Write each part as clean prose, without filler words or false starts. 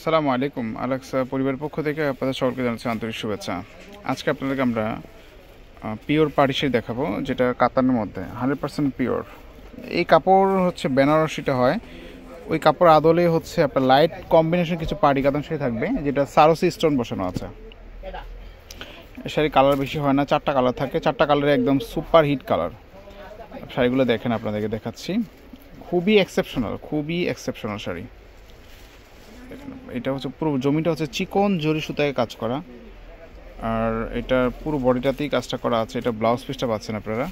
আসসালামু আলাইকুম। আলেক্সা পরিবারের পক্ষ থেকে আপনাদের সকলকে জানাচ্ছি আন্তরিক শুভেচ্ছা। আজকে আপনাদেরকে আমরা পিওর পার্টি শাড়ি দেখাবো, যেটা কাতানের মধ্যে 100% পিওর। এই কাপড় হচ্ছে বেনারসিটা হয়, ওই কাপড় আদলে হচ্ছে আপনার লাইট কম্বিনেশন কিছু পার্টি কাতান শাড়ি থাকবে, যেটা সারসি স্টোন বসানো আছে। শাড়ির কালার বেশি হয় না, 4টা কালার থাকে, 4টা কালারে একদম সুপার হিট কালার। শাড়িগুলো দেখেন, আপনাদেরকে দেখাচ্ছি। খুবই এক্সেপশনাল শাড়ি। এটা হচ্ছে পুরো জমিটা হচ্ছে চিকন জরি সুতায় কাজ করা, আর এটা পুরো বডিটাতেই কাজটা করা আছে। এটা ব্লাউজ পিসটা পাচ্ছেন আপনারা।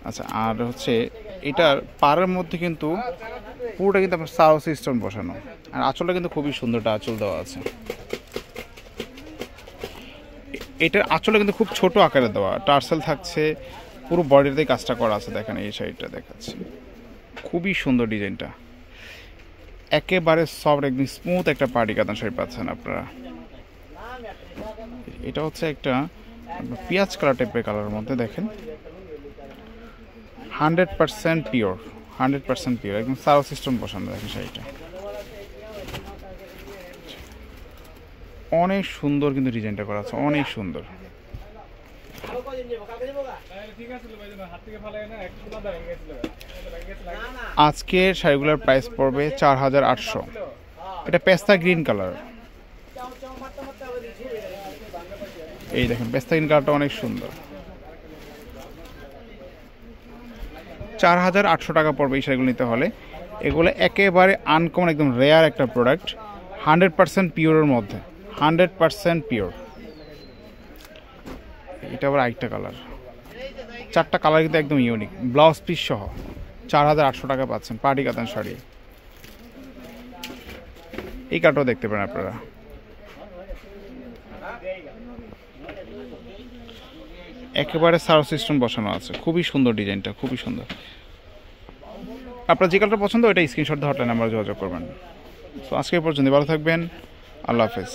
আচ্ছা, আর হচ্ছে এটার পাড়ের মধ্যে কিন্তু পুরোটা কিন্তু আপনার সারসি স্টোন বসানো, আর আঁচলটা কিন্তু খুবই সুন্দরটা আঁচল দেওয়া আছে। এটার আঁচলটা কিন্তু খুব ছোট আকারে দেওয়া, টার্সেল থাকছে, পুরো বডিটাতেই কাজটা করা আছে। দেখেন এই শাড়িটা দেখাচ্ছি, খুবই সুন্দর ডিজাইনটা, একেবারে সফট একদম স্মুথ একটা পার্টি কাতান শাড়ি পাচ্ছেন আপনারা। এটা হচ্ছে একটা পেঁয়াজ কালার টাইপের কালারের মধ্যে, দেখেন 100% পিওর, 100% পিওর, একদম সারো সিস্টেম বসানো। দেখেন শাড়িটা অনেক সুন্দর, কিন্তু ডিজাইনটা করা আছে অনেক সুন্দর। আজকের শাড়িগুলোর প্রাইস পড়বে 4800। এটা পেস্তা গ্রিন কালার, এই দেখেন পেস্তা গ্রিন কালারটা অনেক সুন্দর। 4800 টাকা পড়বে এই শাড়িগুলো নিতে হলে। এগুলো একেবারে আনকমন, একদম রেয়ার একটা প্রোডাক্ট, 100% পিওরের মধ্যে, 100% পিওর। এটা আবার আরেকটা কালার, 4টা কালার কিন্তু একদম ইউনিক, ব্লাউজ পিস সহ 4800 টাকা পাচ্ছেন পার্টি কাতান শাড়ি। এই কালারটাও দেখতে পারেন আপনারা। একেবারে সারো সিস্টেম বসানো আছে, খুবই সুন্দর ডিজাইনটা, খুবই সুন্দর। আপনার যে কালারটা পছন্দ ওইটা স্ক্রিনশট দিয়ে হটলাইন নাম্বারে যোগাযোগ করবেন। তো আজকে পর্যন্ত ভালো থাকবেন, আল্লাহ হাফেজ।